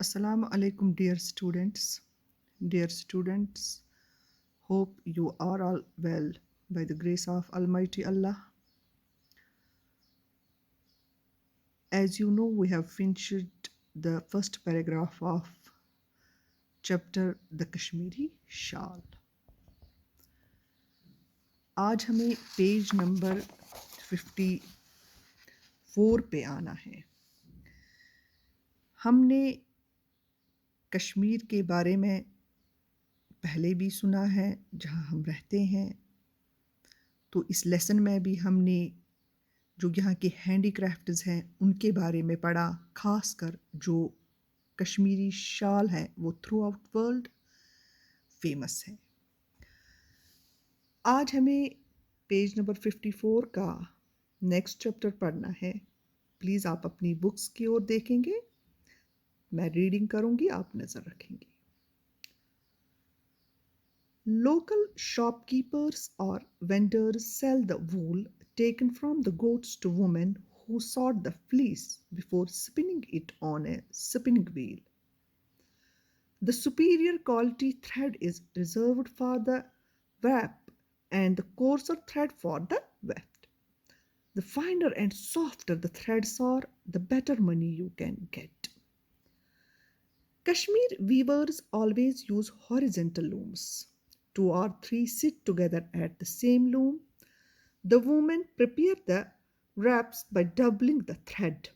Assalamu alaikum, dear students. Dear students, hope you are all well by the grace of Almighty Allah. As you know, we have finished the first paragraph of chapter The Kashmiri Shawl. आज हमें page number 54 पे आना है। हमने कश्मीर के बारे में पहले भी सुना है, जहाँ हम रहते हैं। तो इस लेसन में भी हमने जो यहाँ के हैंडीक्राफ्ट्स हैं उनके बारे में पढ़ा, खासकर जो कश्मीरी शाल है वो थ्रू आउट वर्ल्ड फेमस है। आज हमें पेज नंबर 54 का नेक्स्ट चैप्टर पढ़ना है। प्लीज़ आप अपनी बुक्स की ओर देखेंगे, मैं रीडिंग करूँगी, आप नज़र रखेंगे। Local shopkeepers or vendors sell the wool taken from the goats to women who sort the fleece before spinning it on a spinning wheel. The superior quality thread is reserved for the warp and the coarser thread for the weft. The finer and softer the threads are, the better money you can get. Kashmir weavers always use horizontal looms. Two or three sit together at the same loom. The women prepare the wraps by doubling the thread.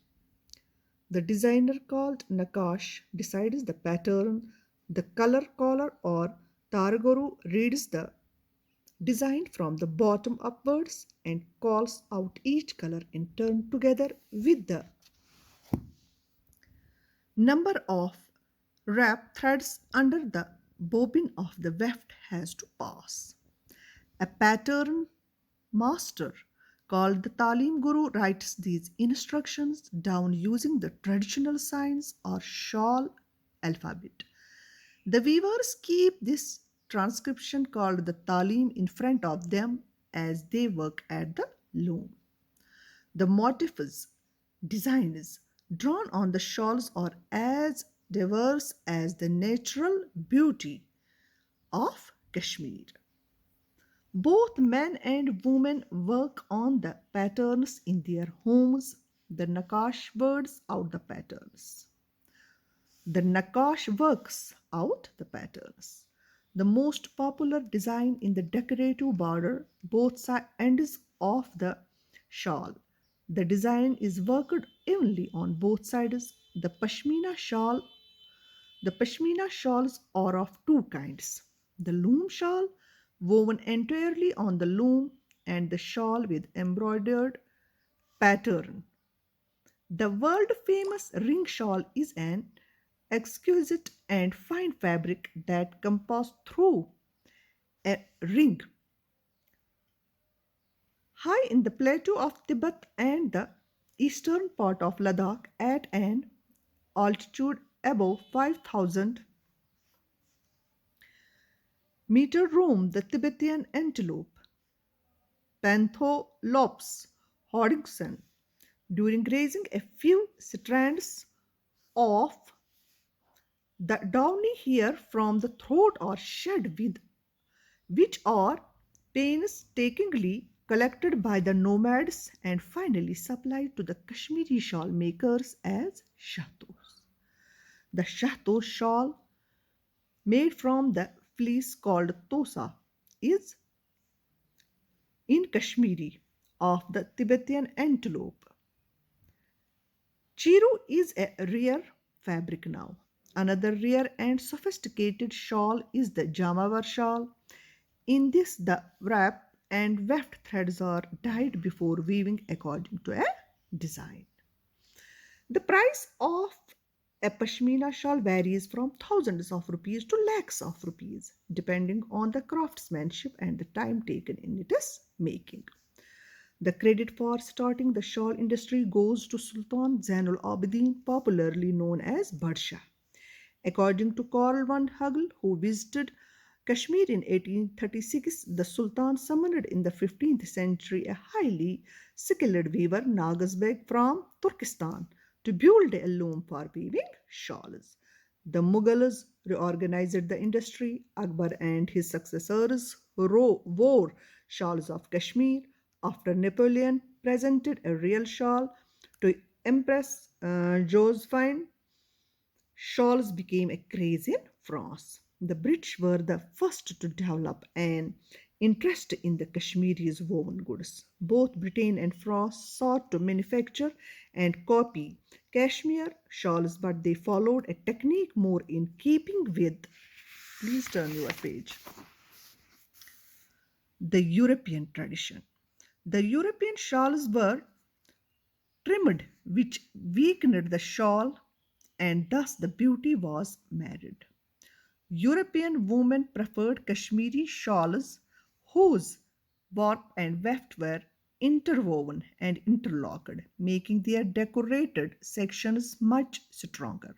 The designer called Nakash decides the pattern. The color caller or Targuru reads the design from the bottom upwards and calls out each color in turn together with the number of wrap threads under the bobbin of the weft has to pass. A pattern master called the Talim Guru writes these instructions down using the traditional signs or shawl alphabet. The weavers keep this transcription called the Talim in front of them as they work at the loom. The motifs, designs drawn on the shawls are as diverse as the natural beauty of Kashmir. Both men and women work on the patterns in their homes. The Nakash works out the patterns. The Nakash works out the patterns. The most popular design in the decorative border, both ends of the shawl. The design is worked evenly on both sides. The Pashmina shawls are of two kinds: the loom shawl, woven entirely on the loom, and the shawl with embroidered pattern. The world famous ring shawl is an exquisite and fine fabric that compasses through a ring. High in the plateau of Tibet and the eastern part of Ladakh at an altitude above 5,000 meter roam the Tibetan antelope, Pantholops hodgson. During grazing, a few strands of the downy hair from the throat are shed with which are painstakingly collected by the nomads and finally supplied to the Kashmiri shawl makers as shahtos. The shahto shawl, made from the fleece called tosa, is in Kashmiri of the Tibetan antelope. Chiru is a rare fabric now. Another rare and sophisticated shawl is the Jamawar shawl. In this, the wrap and weft threads are dyed before weaving according to a design. The price of a pashmina shawl varies from thousands of rupees to lakhs of rupees, depending on the craftsmanship and the time taken in its making. The credit for starting the shawl industry goes to Sultan Zainul Abidin, popularly known as Badshah. According to Karl von Hagel, who visited Kashmir in 1836, the Sultan summoned in the 15th century a highly skilled weaver, Nagasbek, from Turkestan to build a loom for weaving shawls. The Mughals reorganized the industry. Akbar and his successors wore shawls of Kashmir. After Napoleon presented a real shawl to Empress Josephine, shawls became a craze in France. The British were the first to develop an interest in the Kashmiri's woven goods. Both Britain and France sought to manufacture and copy cashmere shawls, but they followed a technique more in keeping with. Please turn your page. The European tradition. The European shawls were trimmed, which weakened the shawl, and thus the beauty was marred. European women preferred Kashmiri shawls whose warp and weft were interwoven and interlocked, making their decorated sections much stronger.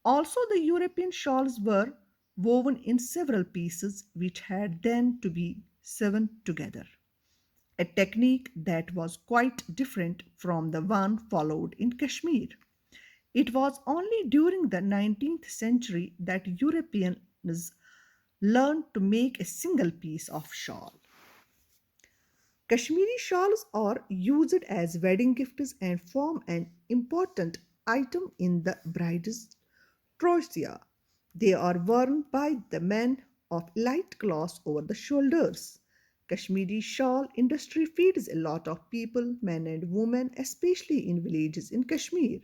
Also, the European shawls were woven in several pieces which had then to be sewn together, a technique that was quite different from the one followed in Kashmir. It was only during the 19th century that Europeans learned to make a single piece of shawl. Kashmiri shawls are used as wedding gifts and form an important item in the bride's trousseau. They are worn by the men of light class over the shoulders. Kashmiri shawl industry feeds a lot of people, men and women, especially in villages in Kashmir.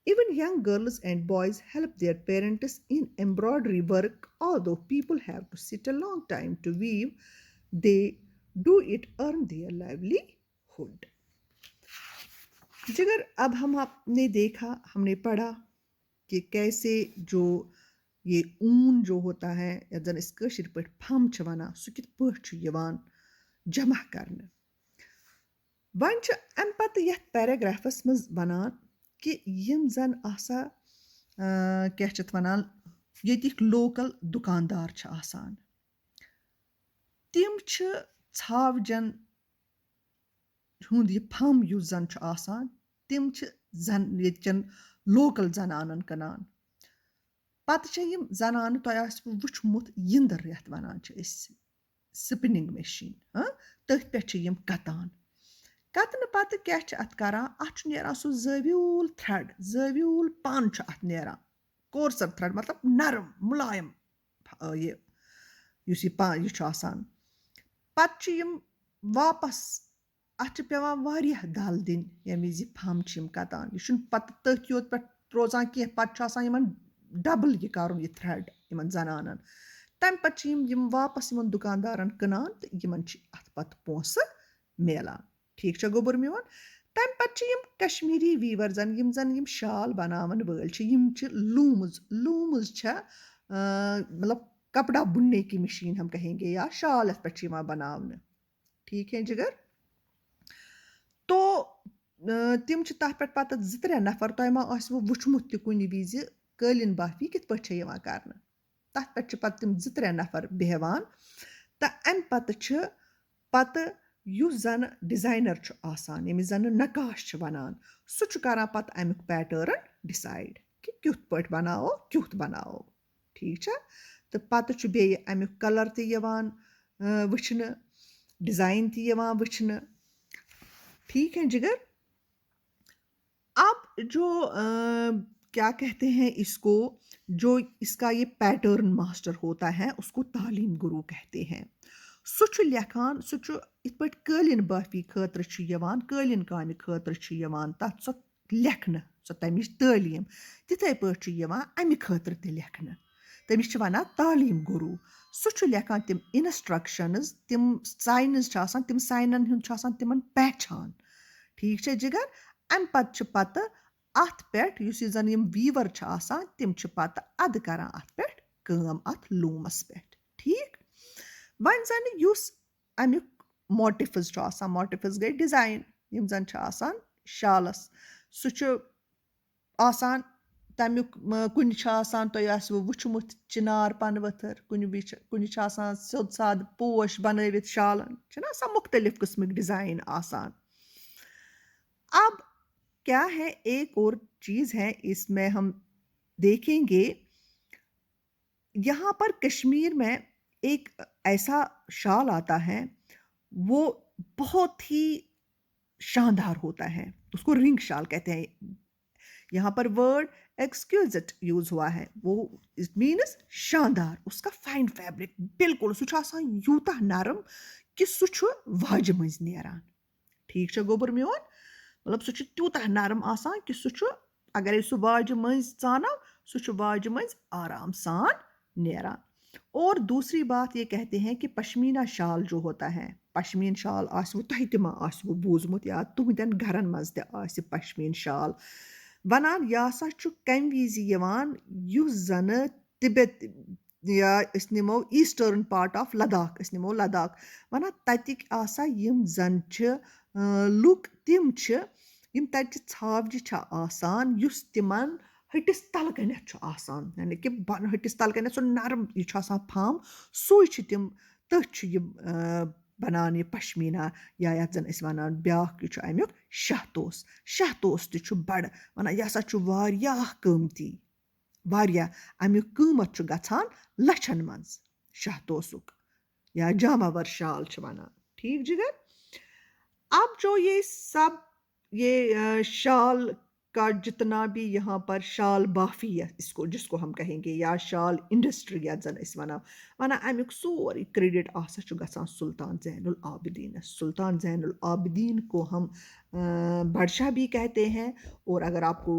Even young girls and boys help their parents in embroidery work. Although people have to sit a long time to weave, they do it earn their livelihood. जिगर अब हम आपने देखा, हमने पढ़ा कि कैसे जो ये ऊन जो होता है या जन इस कशिर पे फम छ वना सु कित पठ छ यवान जमा करने वन छ अम पत यथ पैराग्राफस मज वनान कि यम जन आसा क्या छ वनान यतिक लोकल दुकानदार छ आसान तिम छ छावजन हुंद ये फम युस जन छ आसान तिम छ जन यचन लोकल जनानन कनान पत छ यम जनान तो आसव वुचमुत यिंदर यथ वनान छ स्पिनिंग मशीन तथ पे छ यम कतान कतन पत क्या अत करान अत नेरान सु ज़व्यूल थ्रेड ज़व्यूल पान अत नेरान कोर्सर थ्रेड मतलब नरम मुलायम ये युस ये पान यह आसान पत यम वापस अत पेवान वारिया दल दिन यमि यह फम यम कतान यह पत तथ योत पे रोजान कह पत यमन डबल यह करुन यह थ्रेड यमन जनानन तम पत यम वापस यमन दुकानदारन कनान तो यमन अत पत पोंस मिलान ठीक छ गोबर मिवन तम पत यम कश्मीरी वीवर जन यम शाल बनावन वल छ यम छ लूम्स छ मतलब कपड़ा बुनने की मशीन हम कहेंगे या शाल पे बनावन ठीक है जिगर तो तिम छ तथ पे पत ज नफर तह मा वुचमुत त कुन विज कालीन बाफी कित पे कर तथ पे पत तिम ज नफर बेहवान तो अम पत छ पत युस जन डिजाइनर छ आसान यमिस जन नकाश छ वनान सु छ करान पत अमुक पैटर्न डिसाइड कि क्युत पट बनाओ ठीक छ तो पत छ बे अमुक कलर त यवान वुचन डिजाइन त यवान वुचन ठीक है जिगर अब जो क्या कहते हैं इसको जो इसका ये पैटर्न मास्टर होता है उसको तालीम गुरु कहते हैं सु छ लेखान सु छ इत पट कालीन बाफी खतर छ यवान कालीन कामि खतर छ यवान तत सो लेखन सो तमिच तालीम तिथे पट छ यवान अमि खतर ते लेखन तमिच छ वना तालीम गुरु सु छ लेखान तिम इंस्ट्रक्शंस तिम साइंस छ आसान तिम साइनन हुन छ आसान तिमन पहचान ठीक छ जिगर अम पत छ पत अत पेट युस जन यम वीवर छ आसान तिम छ पत अद करान अत पेट काम अत लूमस पेट ठीक वन जन युस अमुक मोटिफ्स छ आसान मोटिफ्स गई डिजाइन यम जन छ आसान शालस सु छ आसान तमुक कुन छ आसान तो आसव वुचमुत चिनार पन वथर कुन छ आसान सोद साद पोश बनवित शालन छना आसान मुख्तलिफ किस्मिक डिजाइन आसान अब क्या है एक और चीज है इसमें हम देखेंगे यहाँ पर कश्मीर में एक ऐसा शाल आता है, वो बहुत ही शानदार होता है, उसको रिंग शाल कहते हैं। यहाँ पर वर्ड एक्सक्यूजिट यूज हुआ है, वो इट मीन्स शानदार, उसका फाइन फैब्रिक बिल्कुल सु यूता नरम कि सु वाजि मज नेरान। ठीक है गोबर मियोन, मतलब सु तूता नरम आसान कि सु अगर सु वाजि मज चानो सु वाजि मज आराम सान नेरान। और दूसरी बात ये कहते हैं कि पश्मीना शाल जो होता है, पश्मीन शाल आसो तह ते मा आसो बूजमुत या तुहदन घरन मज ते आसि पश्मीन शाल वनान यह हसा छु कम विज यवान युस जन तिब्बत या अस निमो ईस्टर्न पार्ट ऑफ लद्दाख, अस निमो लद्दाख वनान ततिक आसा यम जन छ लुक तिम छ यम तत छावजि छ आसान युस तिमन हटिस तल कनेथ छु आसान, यानी कि बन हटिस तल कनेथ सो नरम यह छु आसान फम सुई छु तिम तथ छु यह बनान यह पश्मीना या यथ जन अस वनान ब्याख यह छु अमुक शहतोस। शहतोस तु छु बड़ वनान यह हसा छु वारियाह कीमती, वारियाह अमुक कीमत छु गछान लछन मंज शहतोसुक या जामावर शाल छु वनान। ठीक जिगर, अब जो ये सब ये शाल का जितना भी यहाँ पर शाल बाफी है इसको जिसको हम कहेंगे या शाल इंडस्ट्री या जन इस वना वना अमुक सोरी क्रेडिट आसा छु गसान सुल्तान जैनुल आबिदीन। सुल्तान जैनुल आबिदीन को हम बादशाह भी कहते हैं, और अगर आपको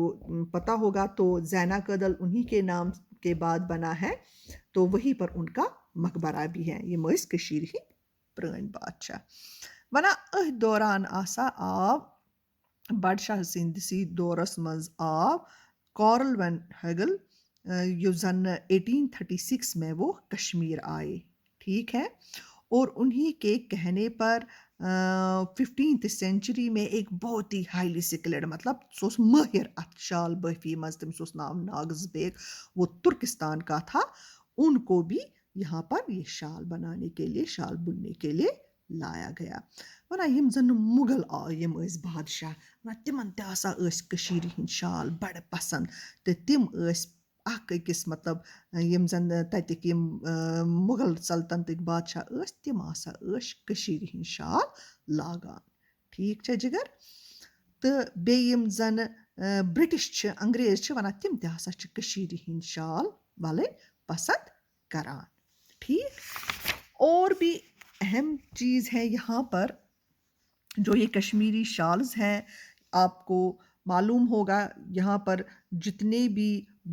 पता होगा तो जैना कदल उन्हीं के नाम के बाद बना है, तो वहीं पर उनका मकबरा भी है। ये मस कशीर ही प्रान बादशाह वना अह दौरान आसा आव बादशाह सिंदसी दौरस मज आव कॉरल वन हेगल यो जन 1836 में वो कश्मीर आए। ठीक है, और उन्हीं के कहने पर 15th सेंचुरी में एक बहुत ही हाईली स्किल्ड मतलब सोस माहिर अथ शाल बफी मज तमिस नाम नागज बेग, वो तुर्किस्तान का था, उनको भी यहाँ पर ये शाल बनाने के लिए शाल बुनने के लिए लाया गया। वना यम जन मुगल यम बादशाह वना तिमन ते आसा कशीर हिंद शाल बड़ पसंद, तो तिम अकिस मतलब यम जन ततिक यम मुगल सल्तनतक बादशाह तिम आसा कशीर हिंद शाल लागान। ठीक है जिगर, तो बे यम जन ब्रिटिश अंग्रेज वना तिम ते आसा कशीर हिंद शाल वाले पसंद करान। ठीक, और भी अहम चीज़ है यहाँ पर जो ये कश्मीरी शाल्स हैं, आपको मालूम होगा यहाँ पर जितने भी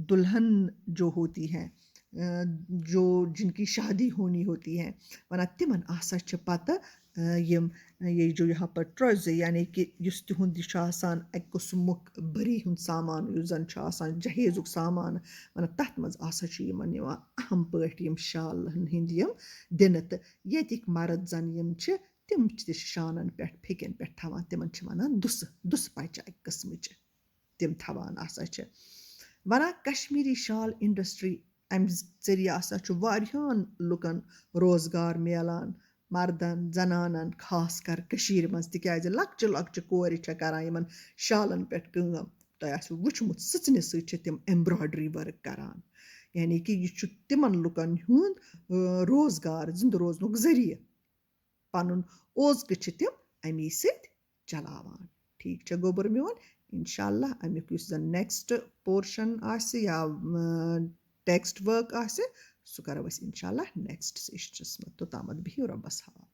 दुल्हन जो होती हैं जो जिनकी शादी होनी होती है वना तिमन आसा छ पत यम ये जो यहाँ पर ट्रज यानी कि युस तिहुंद छ आसान एक कुसुमुक भरी हुंद सामान युस जन छ आसान जहेजुक सामान वना तथ मज आसा छ यमन यवान अहम पट यम शालन हिंद यम दिन त येतिक मर्द जन यम छ तिम शानन पे फिकन पे थवान तिमन छ वनान दुस दुस पाइच एक किस्मच तिम थवान आसा छ वना कश्मीरी शाल इंडस्ट्री अमि जरिए आसा छ वारियान लुकन रोजगार मिलान, मर्दन जनानन खास कर कशीर मज तिकाज लक्चि लक्चि कोरि छ करान यमन शालन पे काम। तोय आसो वुचमुत सचने सच छ तिम एम्ब्रॉयडरी वर्क करान, यानी कि यह छ तिमन लुकन हुंद रोजगार जिंद रोजनुक जरिए पनुन ओज़्क छ तिम अमी सत चलावान। ठीक छ गोबर मियोन, इंशाल्लाह अमुक युस जन नेक्स्ट पोर्शन आसे या टेक्स्ट वर्क आसे सु करो अस इंशाल्लाह नेक्स्ट सेशनस में। तो तामत बिहियो रब्बस हवाल।